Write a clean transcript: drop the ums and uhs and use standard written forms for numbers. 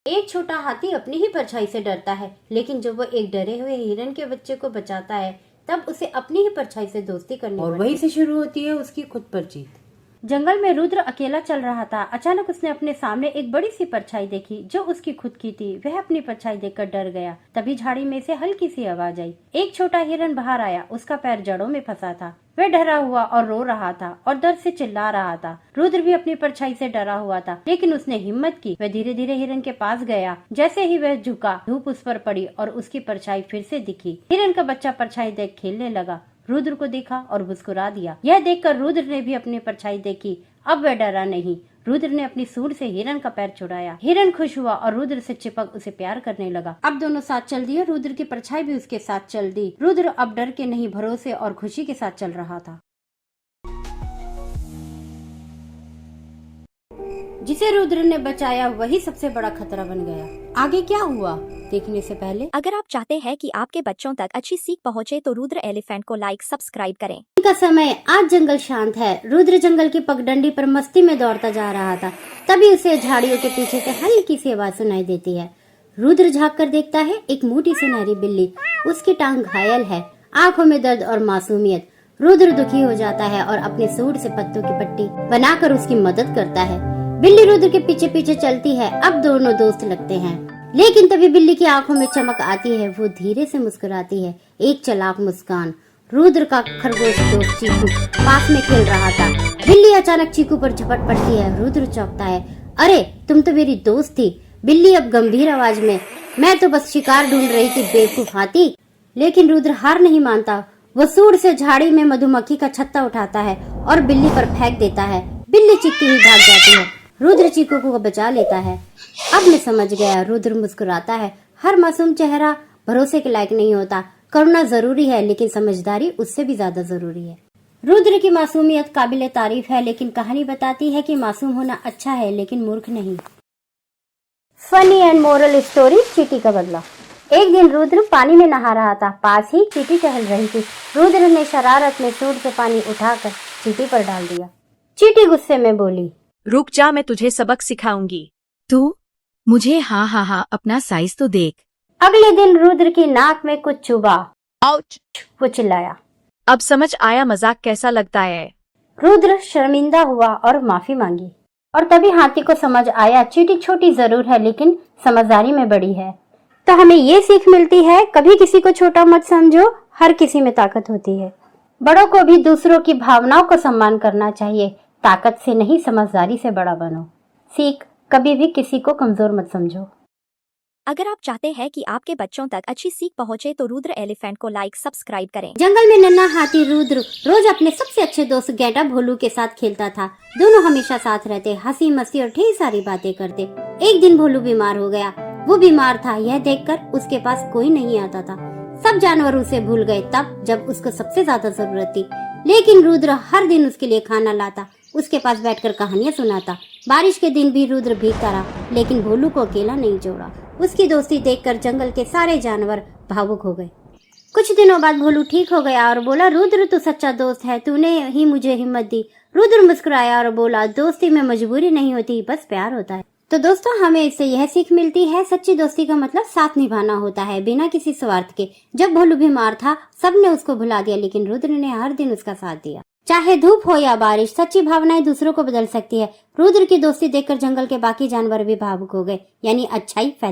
एक छोटा हाथी अपनी ही परछाई से डरता है, लेकिन जब वो एक डरे हुए हिरन के बच्चे को बचाता है तब उसे अपनी ही परछाई से दोस्ती करनी और वहीं से शुरू होती है उसकी खुद पर जीत। जंगल में रुद्र अकेला चल रहा था। अचानक उसने अपने सामने एक बड़ी सी परछाई देखी जो उसकी खुद की थी। वह अपनी परछाई देखकर डर गया। तभी झाड़ी में से हल्की सी आवाज आई। एक छोटा हिरन बाहर आया। उसका पैर जड़ों में फंसा था। वह डरा हुआ और रो रहा था और दर्द से चिल्ला रहा था। रुद्र भी अपनी परछाई से डरा हुआ था, लेकिन उसने हिम्मत की। वह धीरे धीरे हिरन के पास गया। जैसे ही वह झुका, धूप उस पर पड़ी और उसकी परछाई फिर से दिखी। हिरन का बच्चा परछाई देख खेलने लगा। रुद्र को देखा और मुस्कुरा दिया। यह देखकर रुद्र ने भी अपनी परछाई देखी। अब वह डरा नहीं। रुद्र ने अपनी सूंड से हिरन का पैर छुड़ाया। हिरन खुश हुआ और रुद्र से चिपक उसे प्यार करने लगा। अब दोनों साथ चल दिए। रुद्र की परछाई भी उसके साथ चल दी। रुद्र अब डर के नहीं, भरोसे और खुशी के साथ चल रहा था। जिसे रुद्र ने बचाया वही सबसे बड़ा खतरा बन गया। आगे क्या हुआ देखने से पहले अगर आप चाहते हैं कि आपके बच्चों तक अच्छी सीख पहुंचे तो रुद्र एलिफेंट को लाइक सब्सक्राइब करें। का समय आज जंगल शांत है। रुद्र जंगल की पगडंडी पर मस्ती में दौड़ता जा रहा था। तभी उसे झाड़ियों के पीछे से हल्की सी आवाज सुनाई देती है। रुद्र झाँक कर देखता है, एक मोटी सुनहरी बिल्ली। उसकी टांग घायल है, आंखों में दर्द और मासूमियत। रुद्र दुखी हो जाता है और अपने सूंड से पत्तों की पट्टी बनाकर उसकी मदद करता है। बिल्ली रुद्र के पीछे पीछे चलती है। अब दोनों दोस्त लगते हैं, लेकिन तभी बिल्ली की आंखों में चमक आती है। वो धीरे से मुस्कुराती है, एक चालाक मुस्कान। रुद्र का खरगोश दोस्त चीकू पास में खेल रहा था। बिल्ली अचानक चीकू पर झपट पड़ती है। रुद्र चौंकता है, अरे तुम तो मेरी दोस्त थी। बिल्ली अब गंभीर आवाज में, मैं तो बस शिकार ढूंढ रही थी बेवकूफ हाथी। लेकिन रुद्र हार नहीं मानता। वो सूंड से झाड़ी में मधुमक्खी का छत्ता उठाता है और बिल्ली पर फेंक देता है। बिल्ली चीखती हुई भाग जाती है। रुद्र चीकू को बचा लेता है। अब मैं समझ गया। रुद्र मुस्कुराता है। हर मासूम चेहरा भरोसे के लायक नहीं होता। करुणा जरूरी है, लेकिन समझदारी उससे भी ज्यादा जरूरी है। रुद्र की मासूमियत काबिले तारीफ है, लेकिन कहानी बताती है कि मासूम होना अच्छा है, लेकिन मूर्ख नहीं। फनी एंड मोरल स्टोरी, चींटी का बदला। एक दिन रुद्र पानी में नहा रहा था। पास ही चींटी टहल रही थी। रुद्र ने शरारत में सूंड से पानी उठाकर चींटी पर डाल दिया। चींटी गुस्से में बोली, रुक जा, मैं तुझे सबक सिखाऊंगी। तू मुझे हाँ अपना साइज तो देख। अगले दिन रुद्र की नाक में कुछ चुभा। आउच! वो चिल्लाया। अब समझ आया मजाक कैसा लगता है। रुद्र शर्मिंदा हुआ और माफी मांगी। और तभी हाथी को समझ आया, चींटी छोटी जरूर है, लेकिन समझदारी में बड़ी है। तो हमें ये सीख मिलती है, कभी किसी को छोटा मत समझो, हर किसी में ताकत होती है। बड़ों को भी दूसरों की भावनाओं को सम्मान करना चाहिए। ताकत से नहीं, समझदारी से बड़ा बनो। सीख, कभी भी किसी को कमजोर मत समझो। अगर आप चाहते हैं कि आपके बच्चों तक अच्छी सीख पहुंचे तो रुद्र एलिफेंट को लाइक सब्सक्राइब करें। जंगल में नन्हा हाथी रुद्र रोज अपने सबसे अच्छे दोस्त गैंडा भोलू के साथ खेलता था। दोनों हमेशा साथ रहते, हंसी मस्ती और ढेर सारी बातें करते। एक दिन भोलू बीमार हो गया। वो बीमार था, यह देखकर उसके पास कोई नहीं आता था। सब जानवर उसे भूल गए तब जब उसको सबसे ज्यादा जरूरत थी। लेकिन रुद्र हर दिन उसके लिए खाना लाता, उसके पास बैठकर कहानियां सुनाता। बारिश के दिन भी रुद्र भीगता रहा, लेकिन भोलू को अकेला नहीं छोड़ा। उसकी दोस्ती देखकर जंगल के सारे जानवर भावुक हो गए। कुछ दिनों बाद भोलू ठीक हो गया और बोला, रुद्र तू सच्चा दोस्त है, तूने ही मुझे हिम्मत दी। रुद्र मुस्कुराया और बोला, दोस्ती में मजबूरी नहीं होती, बस प्यार होता है। तो दोस्तों, हमें इससे यह सीख मिलती है, सच्ची दोस्ती का मतलब साथ निभाना होता है, बिना किसी स्वार्थ के। जब भोलू बीमार था, सबने उसको भुला दिया, लेकिन रुद्र ने हर दिन उसका साथ दिया। चाहे धूप हो या बारिश, सच्ची भावनाएं दूसरों को बदल सकती है। रुद्र की दोस्ती देखकर जंगल के बाकी जानवर भी भावुक हो गए, यानी अच्छाई फैल